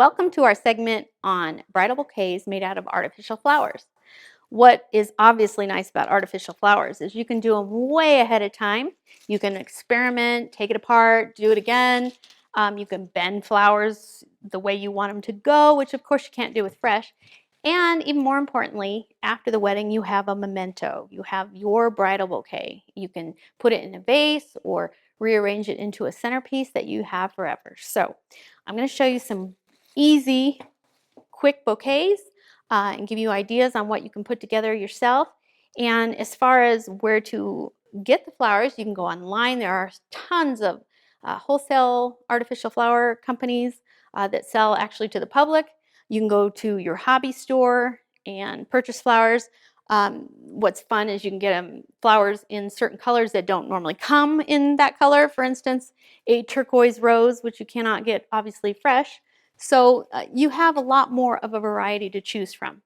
welcome to our segment on bridal bouquets made out of artificial flowers. What is obviously nice about artificial flowers is you can do them way ahead of time. You can experiment, take it apart, do it again. You can bend flowers the way you want them to go, which of course you can't do with fresh. And even more importantly, after the wedding, you have a memento. You have your bridal bouquet. You can put it in a vase or rearrange it into a centerpiece that you have forever. So I'm going to show you some easy, quick bouquets and give you ideas on what you can put together yourself. And as far as where to get the flowers, you can go online. There are tons of wholesale artificial flower companies that sell actually to the public. You can go to your hobby store and purchase flowers. What's fun is you can get flowers in certain colors that don't normally come in that color. For instance, a turquoise rose, which you cannot get obviously fresh. So you have a lot more of a variety to choose from.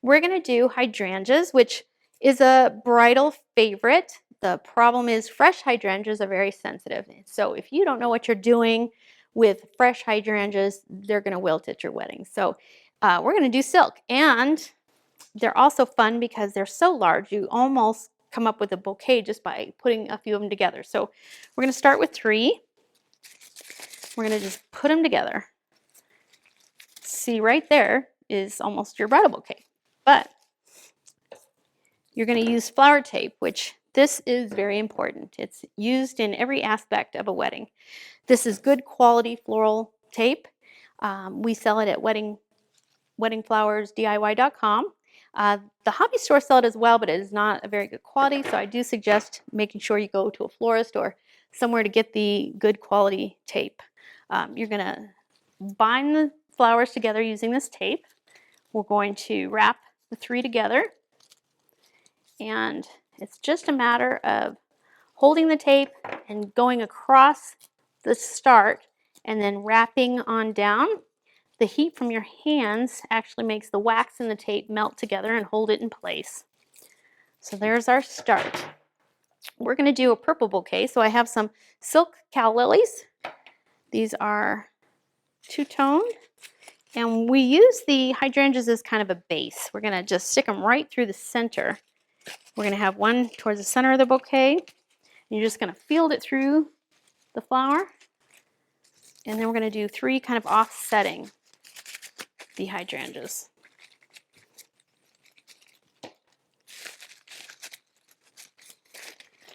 We're going to do hydrangeas, which is a bridal favorite. The problem is fresh hydrangeas are very sensitive. So if you don't know what you're doing with fresh hydrangeas, they're going to wilt at your wedding. So we're going to do silk. And they're also fun because they're so large, you almost come up with a bouquet just by putting a few of them together. So we're going to start with 3. We're going to just put them together. See, right there is almost your bridal bouquet. But you're going to use flower tape, which this is very important. It's used in every aspect of a wedding. This is good quality floral tape. We sell it at weddingflowersdiy.com. The hobby store sell it as well, but it is not a very good quality, so I do suggest making sure you go to a florist or somewhere to get the good quality tape. You're going to bind the flowers together using this tape. We're going to wrap the 3 together, and it's just a matter of holding the tape and going across the start and then wrapping on down. The heat from your hands actually makes the wax and the tape melt together and hold it in place. So there's our start. We're going to do a purple bouquet. So I have some silk cal lilies. These are two-tone. And we use the hydrangeas as kind of a base. We're going to just stick them right through the center. We're going to have one towards the center of the bouquet. And you're just going to field it through the flower. And then we're going to do 3 kind of offsetting the hydrangeas.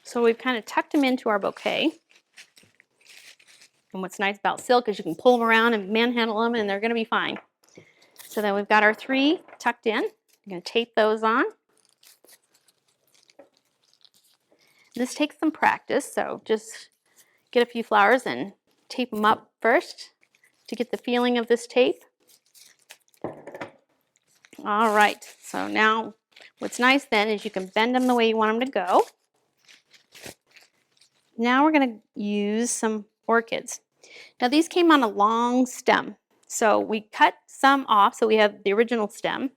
So we've kind of tucked them into our bouquet. And what's nice about silk is you can pull them around and manhandle them and they're going to be fine. So then we've got our 3 tucked in. I'm going to tape those on. This takes some practice, so just get a few flowers and tape them up first to get the feeling of this tape. All right, so now what's nice then is you can bend them the way you want them to go. Now we're going to use some orchids. Now these came on a long stem, so we cut some off so we have the original stem.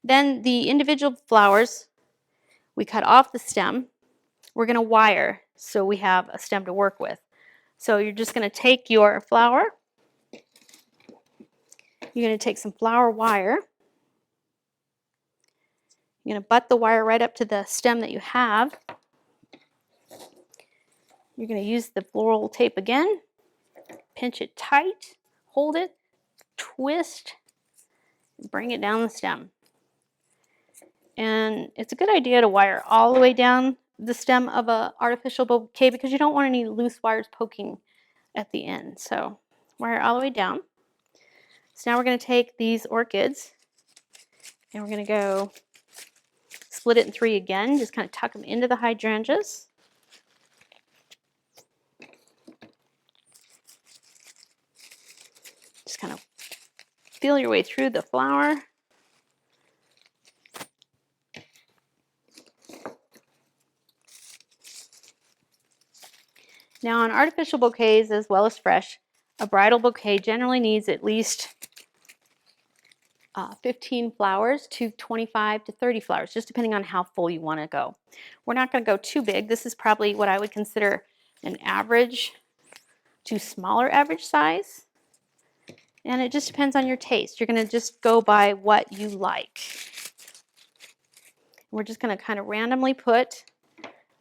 Then the individual flowers, we cut off the stem. We're going to wire so we have a stem to work with. So you're just going to take your flower. You're going to take some flower wire. You're going to butt the wire right up to the stem that you have. You're going to use the floral tape again. Pinch it tight, hold it, twist, bring it down the stem. And it's a good idea to wire all the way down the stem of an artificial bouquet because you don't want any loose wires poking at the end. So wire all the way down. So now we're going to take these orchids and we're going to go split it in 3 again. Just kind of tuck them into the hydrangeas. Just kind of feel your way through the flower. Now on artificial bouquets as well as fresh, a bridal bouquet generally needs at least 15 flowers to 25 to 30 flowers, just depending on how full you want to go. We're not going to go too big. This is probably what I would consider an average to smaller average size. And it just depends on your taste. You're going to just go by what you like. We're just going to kind of randomly put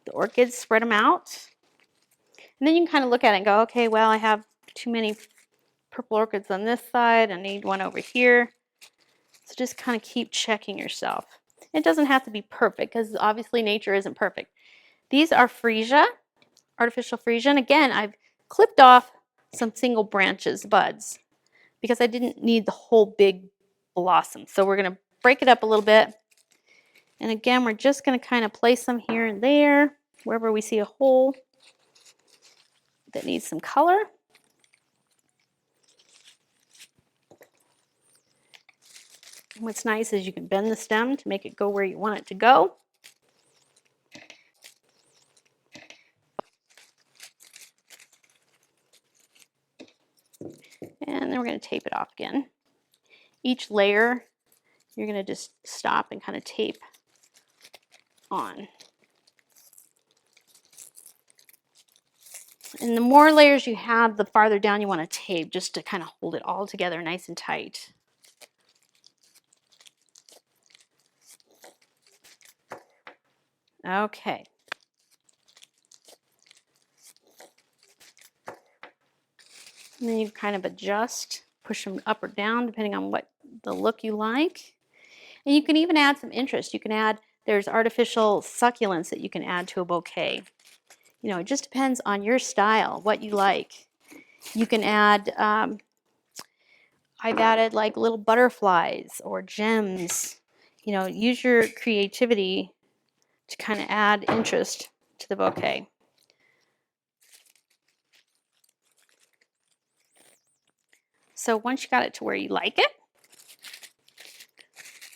the orchids, spread them out. And then you can kind of look at it and go, okay, well, I have too many purple orchids on this side. I need one over here. So just kind of keep checking yourself. It doesn't have to be perfect because obviously nature isn't perfect. These are freesia, artificial freesia. And again, I've clipped off some single branches, buds, because I didn't need the whole big blossom. So we're going to break it up a little bit. And again, we're just going to kind of place them here and there, wherever we see a hole that needs some color. What's nice is you can bend the stem to make it go where you want it to go. And then we're going to tape it off again. Each layer, you're going to just stop and kind of tape on. And the more layers you have, the farther down you want to tape, just to kind of hold it all together nice and tight. Okay. And then you kind of adjust, push them up or down depending on what the look you like. And you can even add some interest. You can add, there's artificial succulents that you can add to a bouquet. You know, it just depends on your style, what you like. You can add, I've added like little butterflies or gems. You know, use your creativity to kind of add interest to the bouquet. So once you got it to where you like it,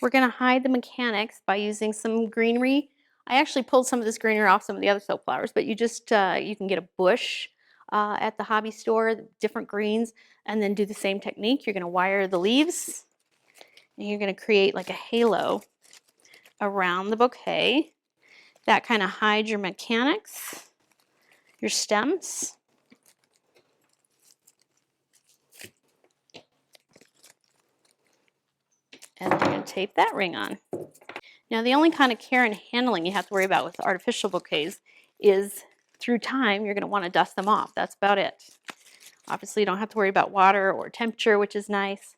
we're going to hide the mechanics by using some greenery. I actually pulled some of this greenery off some of the other soap flowers, but you just, you can get a bush at the hobby store, different greens, and then do the same technique. You're going to wire the leaves, and you're going to create like a halo around the bouquet. That kind of hides your mechanics, your stems. And then you're going to tape that ring on. Now, the only kind of care and handling you have to worry about with artificial bouquets is through time, you're going to want to dust them off. That's about it. Obviously, you don't have to worry about water or temperature, which is nice.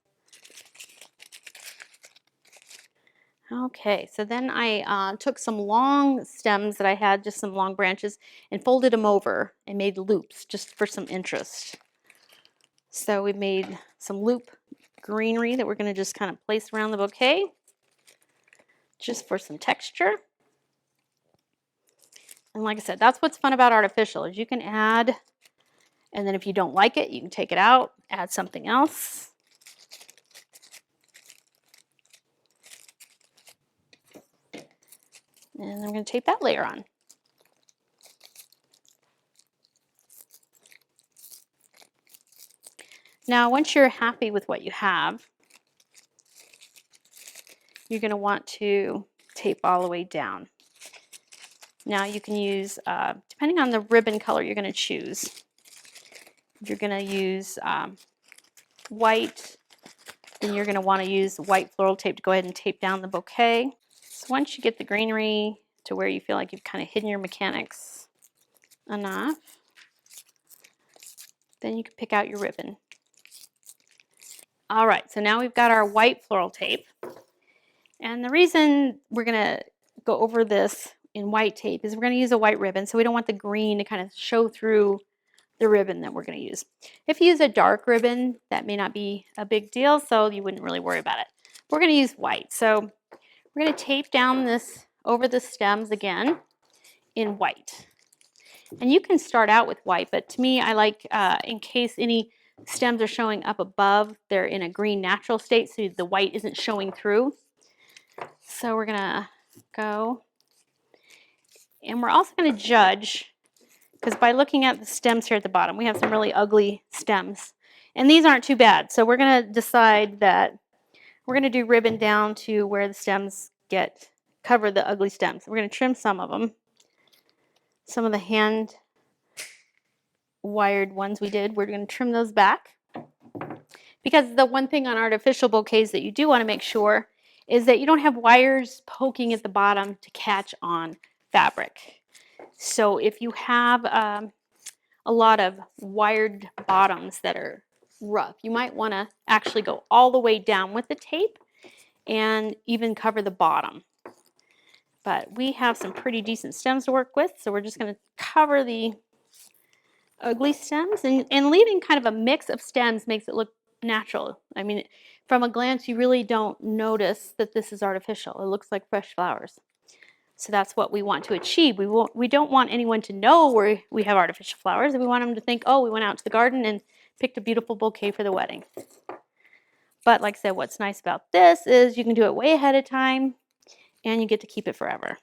Okay, so then I took some long stems that I had, just some long branches, and folded them over and made loops just for some interest. So we made some loop greenery that we're going to just kind of place around the bouquet, just for some texture. And like I said, that's what's fun about artificial, is you can add, and then if you don't like it, you can take it out, add something else. And I'm going to tape that layer on. Now, once you're happy with what you have, you're going to want to tape all the way down. Now, you can use, depending on the ribbon color you're going to choose, you're going to use white, then you're going to want to use white floral tape to go ahead and tape down the bouquet. So once you get the greenery to where you feel like you've kind of hidden your mechanics enough, then you can pick out your ribbon. All right, so now we've got our white floral tape. And the reason we're going to go over this in white tape is we're going to use a white ribbon, so we don't want the green to kind of show through the ribbon that we're going to use. If you use a dark ribbon, that may not be a big deal, so you wouldn't really worry about it. We're going to use white, so we're going to tape down this over the stems again in white. And you can start out with white, but to me, I like, in case any stems are showing up above, they're in a green natural state, so the white isn't showing through. So we're going to go, and we're also going to judge, because by looking at the stems here at the bottom, we have some really ugly stems. And these aren't too bad. So we're going to decide that we're going to do ribbon down to where the stems cover the ugly stems. We're going to trim some of them. Some of the hand wired ones we did, we're going to trim those back. Because the one thing on artificial bouquets that you do want to make sure is that you don't have wires poking at the bottom to catch on fabric. So if you have a lot of wired bottoms that are rough, you might want to actually go all the way down with the tape and even cover the bottom. But we have some pretty decent stems to work with, so we're just going to cover the ugly stems, and leaving kind of a mix of stems makes it look natural. I mean, from a glance, you really don't notice that this is artificial. It looks like fresh flowers. So that's what we want to achieve. We don't want anyone to know we have artificial flowers. We want them to think, oh, we went out to the garden and picked a beautiful bouquet for the wedding. But like I said, what's nice about this is you can do it way ahead of time and you get to keep it forever.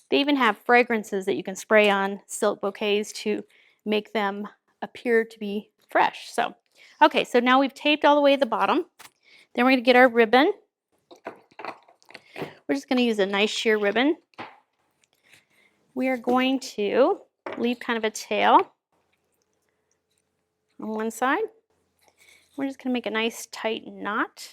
They even have fragrances that you can spray on silk bouquets to make them appear to be fresh. So, okay, so now we've taped all the way to the bottom. Then we're going to get our ribbon. We're just going to use a nice sheer ribbon. We are going to leave kind of a tail on one side. We're just going to make a nice tight knot.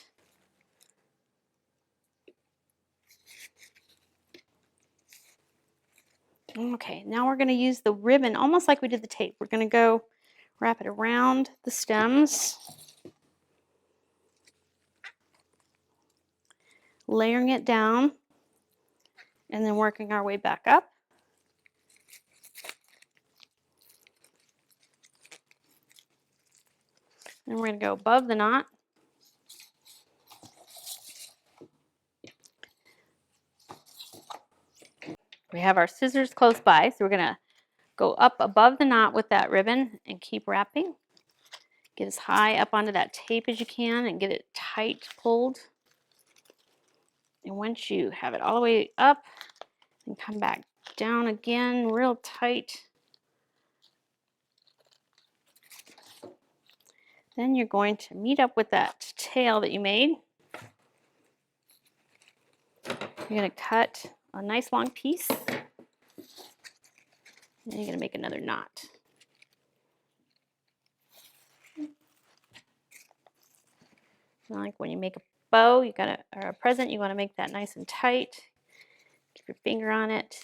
Okay, now we're going to use the ribbon almost like we did the tape. We're going to go wrap it around the stems, layering it down, and then working our way back up. And we're going to go above the knot. We have our scissors close by, so we're going to go up above the knot with that ribbon and keep wrapping. Get as high up onto that tape as you can and get it tight pulled. And once you have it all the way up, and come back down again real tight. Then you're going to meet up with that tail that you made. You're going to cut a nice long piece. And then you're going to make another knot. Like when you make a bow, or a present, you want to make that nice and tight. Keep your finger on it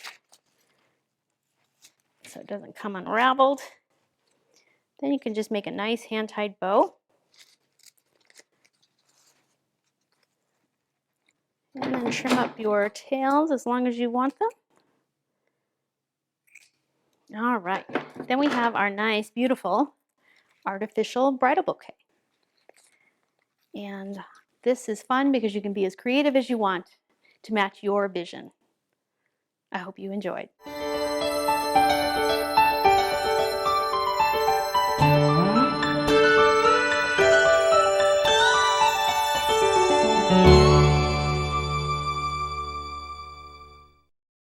so it doesn't come unraveled. Then you can just make a nice hand-tied bow. And then trim up your tails as long as you want them. All right, then we have our nice, beautiful artificial bridal bouquet. And this is fun because you can be as creative as you want to match your vision. I hope you enjoyed.